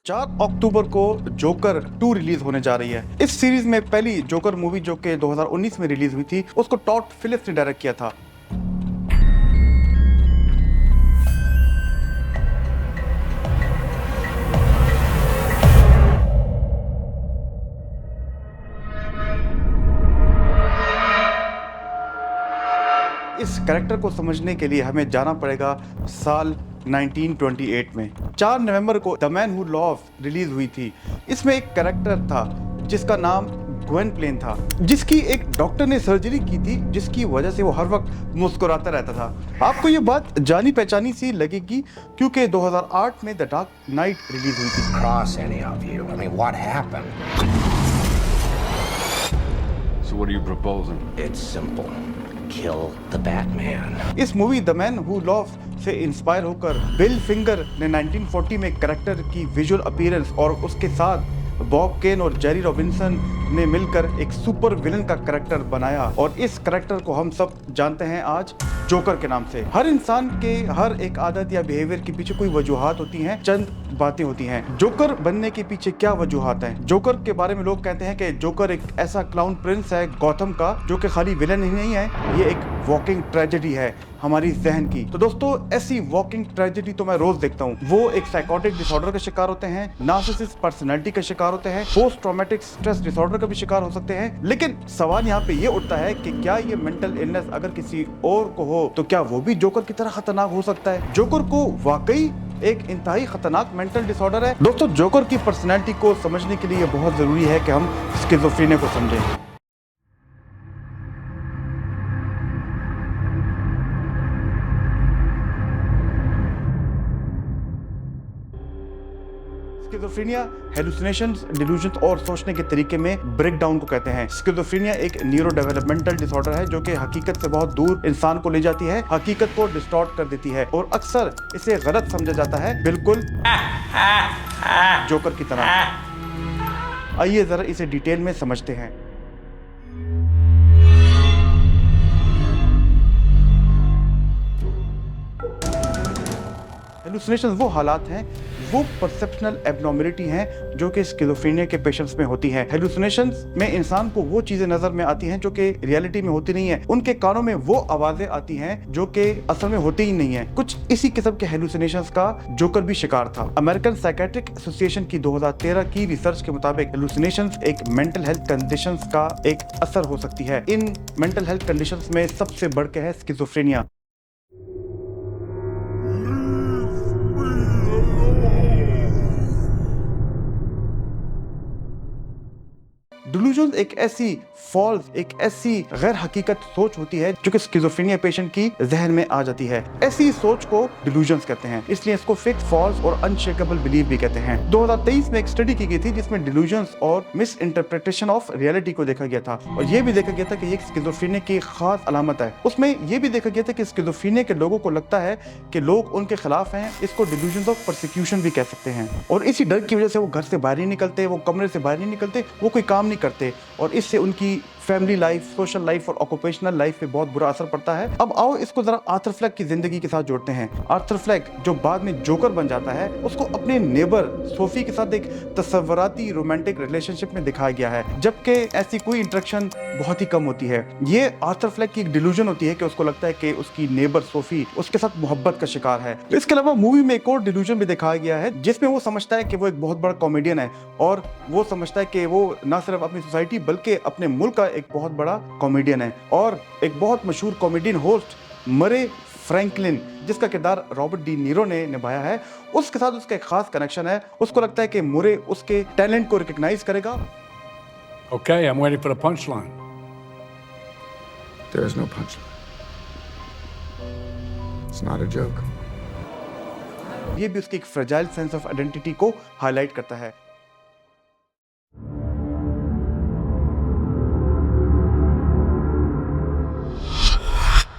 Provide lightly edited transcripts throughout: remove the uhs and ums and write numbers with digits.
4 अक्टूबर को joker 2 release होने जा रही है। इस सीरीज में पहली जोकर मूवी जो कि 2019 में रिलीज हुई थी, उसको टॉड फिलिप्स ने डायरेक्ट किया था। इस कैरेक्टर को समझने के लिए हमें जाना पड़ेगा साल 1928 में। 4 नवंबर को the man who loved release हुई थी। इसमें एक कैरेक्टर था जिसका नाम ग्वेनप्लेन था, जिसकी एक डॉक्टर ने सर्जरी की थी, जिसकी वजह से वो हर वक्त मुस्कुराता रहता था। आपको ये बात जानी पहचानी सी लगेगी क्योंकि 2008 में द डार्क नाइट रिलीज हुई थी। Cross any of you? I mean, what happened? So what are you proposing? It's simple. Kill the Batman. इस movie the man who loved से इंस्पायर होकर बिल फिंगर ने 1940 में कैरेक्टर की visual appearance और उसके साथ बॉब केन और जेरी रॉबिन्सन ने मिलकर एक सुपर विलन का कैरेक्टर बनाया और इस कैरेक्टर को हम सब जानते हैं आज जोकर के नाम से। हर इंसान के हर एक आदत या बिहेवियर के पीछे कोई वजूहात होती हैं, चंद बातें होती हैं। जोकर बनने के पीछे क्या वजूहात हैं? जोकर के बारे में लोग कहते हैं कि जोकर एक ऐसा क्लाउन प्रिंस है गॉथम का जो कि खाली विलन ही नहीं है, ये एक वॉकिंग ट्रेजेडी है हमारी जहन की। तो दोस्तों, ऐसी वॉकिंग ट्रेजेडी तो मैं रोज देखता हूँ। वो एक साइकोटिक डिसऑर्डर का शिकार होते हैं, नार्सिसिस्ट पर्सनैलिटी का शिकार होते हैं, पोस्ट ट्रॉमेटिक स्ट्रेस डिसऑर्डर का भी शिकार हो सकते हैं। लेकिन सवाल यहाँ पे ये उठता है कि क्या ये मेंटल इलनेस अगर किसी और को हो तो क्या वो भी जोकर की तरह खतरनाक हो सकता है? जोकर को वाकई एक इंतहाई खतरनाक मेंटल डिसऑर्डर है। दोस्तों, जोकर की पर्सनैलिटी को समझने के लिए बहुत जरूरी है कि हम स्किज़ोफ्रेनिया को समझें। स्किज़ोफ्रेनिया हेलुसिनेशंस, डिल्यूजन्स और सोचने के तरीके में ब्रेकडाउन को कहते हैं। स्किज़ोफ्रेनिया एक न्यूरो डेवलपमेंटल डिसऑर्डर है जो कि हकीकत से बहुत दूर इंसान को ले जाती है, हकीकत को डिस्टॉर्ट कर देती है और अक्सर इसे गलत समझा जाता है, बिल्कुल जोकर की तरह। आइए जरा इसे डिटेल में समझते हैं। हेलुसिनेशंस वो हालात हैं, वो परसेप्शनल एबनॉर्मलिटी हैं जो कि स्किज़ोफ्रेनिया के पेशेंट्स में होती हैं। हेलुसिनेशंस में इंसान को वो चीजें नजर में आती हैं जो कि रियलिटी में होती नहीं है। उनके कानों में वो आवाजें आती हैं जो कि असल में होती ही नहीं है। कुछ इसी किस्म के हेलुसिनेशंस का जोकर भी शिकार था। अमेरिकन साइकेट्रिक एसोसिएशन की 2013 की रिसर्च के मुताबिक हेलुसिनेशंस एक मेंटल हेल्थ कंडीशंस का एक असर हो सकती है। इन मेंटल हेल्थ कंडीशंस में सबसे बढ़ के है स्किज़ोफ्रेनिया। डिल्यूजन एक ऐसी फॉल्स, एक ऐसी गैर हकीकत सोच होती है जो कि स्किज़ोफ्रेनिया पेशेंट की जहन में आ जाती है। ऐसी सोच को डिल्यूजन्स कहते हैं, इसलिए इसको फिक्स, फॉल्स और अनशेकेबल बिलीफ भी कहते हैं। 2023 में एक स्टडी की गई थी जिसमें डिल्यूजन्स और मिस इंटरप्रिटेशन ऑफ रियलिटी को देखा गया था और ये भी देखा गया था कि ये स्किज़ोफ्रेनिया की खास अलामत है। उसमें ये भी देखा गया था कि स्किज़ोफ्रेनिया के लोगों को लगता है कि लोग उनके खिलाफ हैं, इसको डिल्यूजन्स ऑफ परसिक्यूशन भी कह सकते हैं और इसी डर की वजह से वो घर से बाहर नहीं निकलते, वो कमरे से बाहर नहीं निकलते, वो कोई काम नहीं करते और इससे उनकी फैमिली लाइफ, सोशल लाइफ और ऑक्यूपेशनल लाइफ पे बहुत बुरा असर पड़ता है। अब आओ इसको जरा आर्थर फ्लेक की जिंदगी के साथ जोड़ते हैं। आर्थर फ्लेक जो बाद में जोकर बन जाता है, उसको अपने नेबर सोफी के साथ एक तस्वराती रोमांटिक रिलेशनशिप में दिखाया गया है, जबकि ऐसी कोई इंटरेक्शन बहुत ही कम होती है। ये आर्थर फ्लेक की एक डिल्यूजन होती है कि उसको लगता है कि उसकी नेबर सोफी उसके साथ मोहब्बत का शिकार है। इसके अलावा मूवी में एक और डिल्यूजन भी दिखाया गया है जिसमें वो समझता है कि वो एक बहुत बड़ा कॉमेडियन है और वो समझता है कि वो ना सिर्फ अपनी सोसाइटी बल्कि अपने मुल्क का एक बहुत बड़ा कॉमेडियन है और एक बहुत मशहूर कॉमेडियन होस्ट मरे फ्रैंकलिन, जिसका किरदार रॉबर्ट डी नीरो ने निभाया है, उसके साथ उसका एक खास कनेक्शन है। उसको लगता है कि मुरे उसके टैलेंट को रिकॉग्नाइज करेगा। Okay, I'm waiting for the punchline. There is no punchline. It's not a joke. ये भी उसकी एक फ्रेजाइल सेंस ऑफ आइडेंटिटी को हाईलाइट करता है।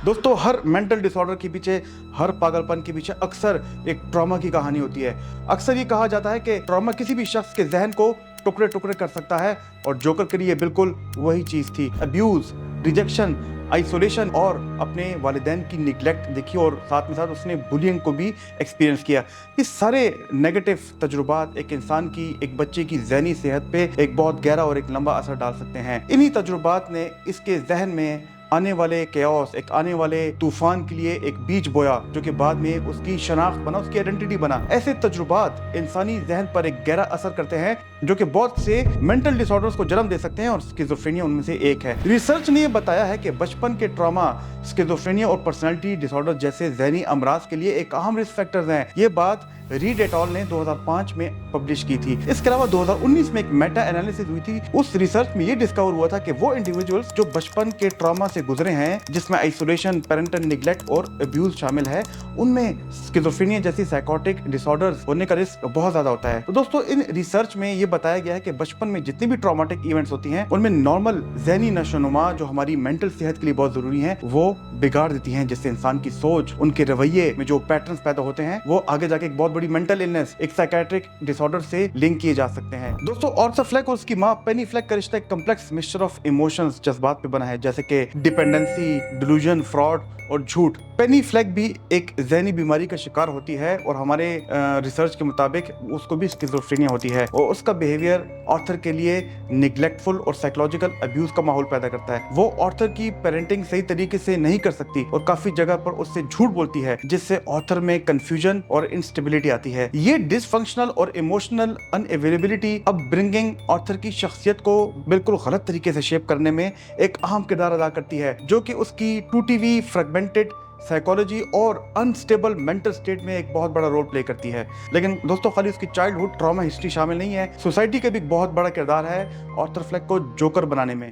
दोस्तों, हर मेंटल डिसऑर्डर के पीछे, हर पागलपन के पीछे अक्सर एक ट्रॉमा की कहानी होती है। अक्सर ये कहा जाता है कि ट्रॉमा किसी भी शख्स के जहन को टुकड़े टुकड़े कर सकता है और जोकर के लिए बिल्कुल वही चीज थी। अब्यूज, रिजेक्शन, आइसोलेशन और अपने वालिदैन की निगलेक्ट देखी और साथ में साथ उसने बुलिंग को भी एक्सपीरियंस किया। ये सारे नेगेटिव तजुर्बात एक इंसान की, एक बच्चे की ज़हनी सेहत पे एक बहुत गहरा और एक लंबा असर डाल सकते हैं। इन्हीं तजुर्बात ने इसके जहन में आने वाले केओस, एक आने वाले तूफान के लिए एक बीज बोया, जो कि बाद में उसकी शनाख्त बना, उसकी आइडेंटिटी बना। ऐसे तजुर्बात इंसानी जहन पर एक गहरा असर करते हैं, जो कि बहुत से मेंटल डिसऑर्डर्स को जन्म दे सकते हैं और स्किज़ोफ्रेनिया उनमें से एक है। रिसर्च ने यह बताया है कि बचपन के ट्रॉमा स्किज़ोफ्रेनिया और पर्सनालिटी डिसऑर्डर जैसे ज़हनी अमराज के लिए एक अहम रिस्क फैक्टर्स हैं। ये बात रीड एट ऑल ने 2005 में पब्लिश की थी। इसके अलावा 2019 में एक मेटा एनालिसिस हुई थी। उस रिसर्च में ये डिस्कवर हुआ था कि वो इंडिविजुअल्स जो बचपन के ट्रॉमा से गुजरे हैं, जिसमें आइसोलेशन, पेरेंटल निगलेक्ट और अब्यूज शामिल है, उनमें स्किज़ोफ्रेनिया जैसी साइकोटिक डिसऑर्डर्स होने का रिस्क बहुत ज्यादा होता है। तो दोस्तों, इन रिसर्च में ये बताया गया है कि बचपन में जितनी भी ट्रॉमेटिक इवेंट्स होती हैं, उनमें नॉर्मल ज़हनी नशोनुमा जो हमारी मेंटल सेहत के लिए बहुत जरूरी है, वो बिगाड़ देती हैं, जिससे इंसान की सोच, उनके रवैये में जो पैटर्न्स पैदा होते हैं, वो आगे जाके एक बहुत बड़ी मेंटल इलनेस, एक साइकेट्रिक डिसऑर्डर से लिंक किए जा सकते हैं। दोस्तों, आर्थर फ्लेक और उसकी मां पेनी फ्लेक का रिश्ता एक कॉम्प्लेक्स मिक्सचर ऑफ इमोशंस, जज्बात पे बना है, जैसे कि डिपेंडेंसी, डिलूजन, फ्रॉड और झूठ। पेनी फ्लेक भी एक ज़हनी बीमारी का शिकार होती है और हमारे रिसर्च के मुताबिक उसको भी स्किज़ोफ्रेनिया होती है और उसका बिहेवियर ऑर्थर के लिए निगलेक्टफुल और साइकोलॉजिकल अब्यूज का माहौल पैदा करता है। वो ऑर्थर की पेरेंटिंग सही तरीके से नहीं कर सकती और काफी जगह पर उससे झूठ बोलती है, जिससे ऑर्थर में कंफ्यूजन और इंस्टेबिलिटी आती है। ये डिसफंक्शनल और इमोशनल अनअवेलेबिलिटी अपब्रिंगिंग ऑर्थर की शख्सियत को बिल्कुल गलत तरीके से शेप करने में एक अहम किरदार अदा करती है, जो कि उसकी टूटी हुई फ्रेगमेंटेड साइकोलॉजी और अनस्टेबल मेंटल स्टेट में एक बहुत बड़ा रोल प्ले करती है। लेकिन दोस्तों, खाली उसकी चाइल्डहुड ट्रॉमा हिस्ट्री शामिल नहीं है, सोसाइटी का भी एक बहुत बड़ा किरदार है आर्थर फ्लेक को जोकर बनाने में।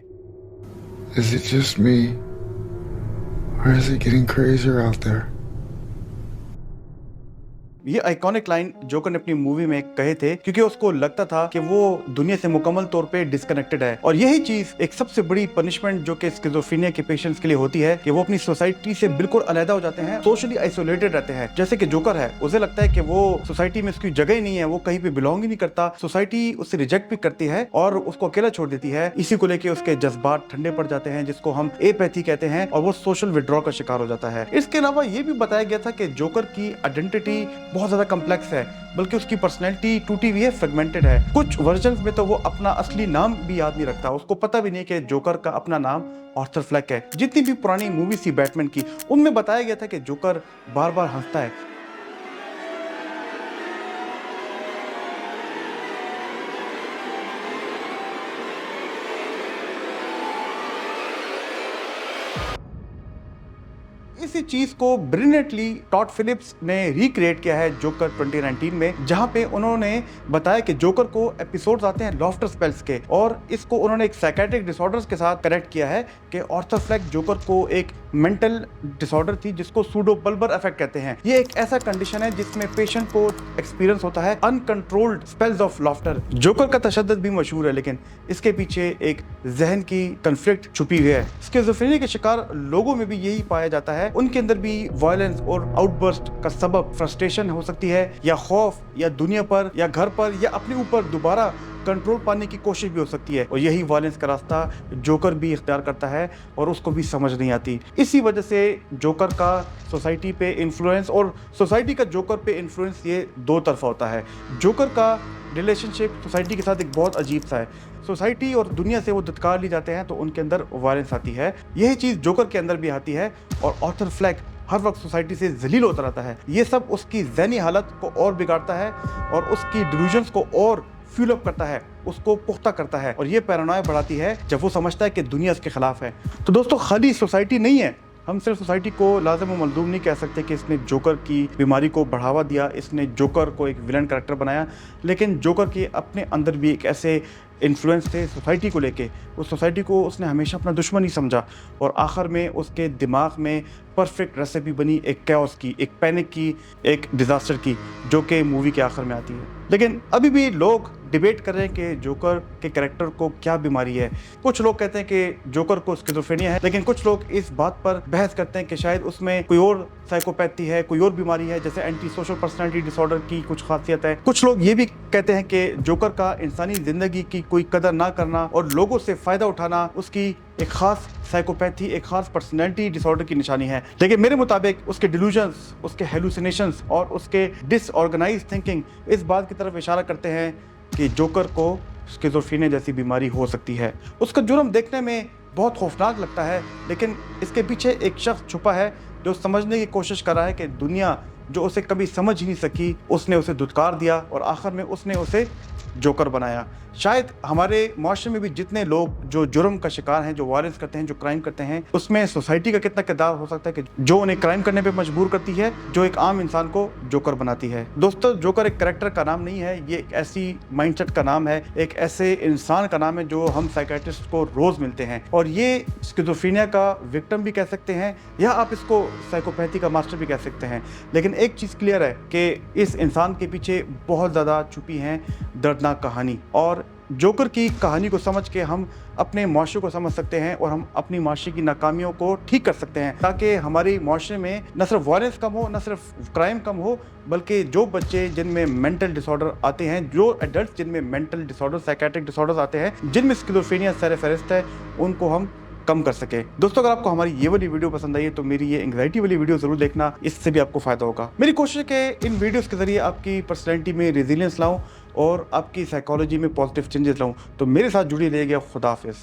Is it just me? Or is it getting crazier out there? ये आइकॉनिक लाइन जोकर ने अपनी मूवी में कहे थे, क्योंकि उसको लगता था कि वो दुनिया से मुकम्मल तौर पे डिस्कनेक्टेड है। और यही चीज एक सबसे बड़ी पनिशमेंट जो कि स्किज़ोफ्रेनिया के पेशेंट्स के लिए होती है कि वो अपनी सोसाइटी से बिल्कुल अलग हो जाते हैं, सोशली आइसोलेटेड रहते हैं। जैसे कि जोकर है, उसे लगता है कि वो सोसाइटी में उसकी जगह ही नहीं है, वो कहीं पे बिलोंग ही नहीं करता, सोसाइटी उसे रिजेक्ट भी करती है और उसको अकेला छोड़ देती है। इसी को लेके उसके जज्बात ठंडे पड़ जाते हैं, जिसको हम एपैथी कहते हैं, और वो सोशल विड्रॉ का शिकार हो जाता है। इसके अलावा ये भी बताया गया था कि जोकर की आइडेंटिटी बहुत ज्यादा कॉम्प्लेक्स है, बल्कि उसकी पर्सनैलिटी टूटी हुई है, फ्रेगमेंटेड है। कुछ वर्जन्स में तो वो अपना असली नाम भी याद नहीं रखता, उसको पता भी नहीं कि जोकर का अपना नाम आर्थर फ्लेक है। जितनी भी पुरानी मूवी थी बैटमैन की, उनमें बताया गया था कि जोकर बार बार हंसता है। इसी चीज को ब्रिलियंटली टॉड फिलिप्स ने रिक्रिएट किया है जोकर 2019 में, जहां पे उन्होंने बताया कि जोकर को एपिसोड्स आते हैं लॉफ्टर स्पेल्स के, और इसको उन्होंने एक साइकेट्रिक डिसऑर्डर्स के साथ कनेक्ट किया है कि आर्थर फ्लेक जोकर को एक मेंटल डिसऑर्डर थी जिसको सूडोबल्बर इफेक्ट कहते हैं। ये एक ऐसा कंडीशन है जिसमें पेशेंट को एक्सपीरियंस होता है uncontrolled spells of laughter. Joker का तशद्दुद भी मशहूर है, लेकिन इसके पीछे एक जहन की कन्फ्लिक्ट छुपी हुई है। स्किज़ोफ्रेनिया के शिकार लोगों में भी यही पाया जाता है, उनके अंदर भी वायलेंस और आउटबर्स्ट का सबब फ्रस्ट्रेशन हो सकती है, या खौफ, या दुनिया पर, या घर पर, या अपने ऊपर दोबारा कंट्रोल पाने की कोशिश भी हो सकती है। और यही वायलेंस का रास्ता जोकर भी इख्तियार करता है और उसको भी समझ नहीं आती। इसी वजह से जोकर का सोसाइटी पे इन्फ्लुएंस और सोसाइटी का जोकर पे इन्फ्लुएंस ये दो तरफा होता है। जोकर का रिलेशनशिप सोसाइटी के साथ एक बहुत अजीब सा है। सोसाइटी और दुनिया से वो धत्कार ली जाते हैं तो उनके अंदर वायलेंस आती है। यही चीज़ जोकर के अंदर भी आती है और आर्थर फ्लेक हर वक्त सोसाइटी से जलील होता रहता है। ये सब उसकी ज़हनी हालत को और बिगाड़ता है और उसकी डिल्यूजन्स को और फ्यूल अप करता है, उसको पुख्ता करता है, और ये पैरानोया बढ़ाती है जब वो समझता है कि दुनिया इसके खिलाफ है। तो दोस्तों, खाली सोसाइटी नहीं है, हम सिर्फ सोसाइटी को लाज़िम व मलज़ूम नहीं कह सकते कि इसने जोकर की बीमारी को बढ़ावा दिया, इसने जोकर को एक विलन कैरेक्टर बनाया, लेकिन जोकर के अपने अंदर भी एक ऐसे इन्फ्लुएंस थे सोसाइटी को लेके। उस सोसाइटी को उसने हमेशा अपना दुश्मन ही समझा और आखिर में उसके दिमाग में परफेक्ट रेसिपी बनी एक कैओस की, एक पैनिक की, एक डिज़ास्टर की, जो कि मूवी के आखिर में आती है। लेकिन अभी भी लोग डिबेट कर रहे हैं कि जोकर के कैरेक्टर को क्या बीमारी है। कुछ लोग कहते हैं कि जोकर को स्किज़ोफ्रेनिया है, लेकिन कुछ लोग इस बात पर बहस करते हैं कि शायद उसमें कोई और साइकोपैथी है, कोई और बीमारी है, जैसे एंटी सोशल पर्सनालिटी डिसऑर्डर की कुछ खासियत है। कुछ लोग ये भी कहते हैं कि जोकर का इंसानी जिंदगी की कोई कदर ना करना और लोगों से फायदा उठाना उसकी एक खास साइकोपैथी, एक खास पर्सनैलिटी डिसऑर्डर की निशानी है। लेकिन मेरे मुताबिक उसके डिल्यूजन्स, उसके हेलुसिनेशंस और उसके डिसऑर्गेनाइज्ड थिंकिंग इस बात की तरफ इशारा करते हैं कि जोकर को स्किज़ोफ्रेनिया जैसी बीमारी हो सकती है। उसका जुर्म देखने में बहुत खौफनाक लगता है, लेकिन इसके पीछे एक शख्स छुपा है जो समझने की कोशिश कर रहा है कि दुनिया जो उसे कभी समझ ही नहीं सकी, उसने उसे धुतकार दिया और आखिर में उसने उसे जोकर बनाया। शायद हमारे माशरे में भी जितने लोग जो जुर्म का शिकार हैं, जो वायलेंस करते हैं, जो क्राइम करते हैं, उसमें सोसाइटी का कितना किरदार हो सकता है कि जो उन्हें क्राइम करने पे मजबूर करती है, जो एक आम इंसान को जोकर बनाती है। दोस्तों, जोकर एक कैरेक्टर का नाम नहीं है, ये एक ऐसी माइंडसेट का नाम है, एक ऐसे इंसान का नाम है जो हम साइकियाट्रिस्ट को रोज मिलते हैं। और ये स्किज़ोफ्रेनिया का विक्टिम भी कह सकते हैं या आप इसको साइकोपैथी का मास्टर भी कह सकते हैं। लेकिन एक चीज़ क्लियर है कि इस इंसान के पीछे बहुत ज़्यादा छुपी हैं दर्दनाक कहानी, और जोकर की कहानी को समझ के हम अपने माशरे को समझ सकते हैं और हम अपनी माशरे की नाकामियों को ठीक कर सकते हैं, ताकि हमारी माशरे में न सिर्फ वायलेंस कम हो, न सिर्फ क्राइम कम हो, बल्कि जो बच्चे जिनमें मेंटल डिसऑर्डर आते हैं, जो एडल्ट जिनमें मेंटल डिसऑर्डर, साइकियाट्रिक डिसऑर्डर्स आते हैं, जिनमें स्किज़ोफ्रेनिया सर-ए-फ़हरिस्त है, उनको हम कम कर सके। दोस्तों, अगर आपको हमारी ये वाली वीडियो पसंद आई है तो मेरी ये एंग्जाइटी वाली वीडियो जरूर देखना, इससे भी आपको फायदा होगा। मेरी कोशिश है कि इन वीडियोस के जरिए आपकी पर्सनैलिटी में रेजिलियंस लाऊं और आपकी साइकोलॉजी में पॉजिटिव चेंजेस लाऊं। तो मेरे साथ जुड़ी रहिएगा। खुदा हाफिज़।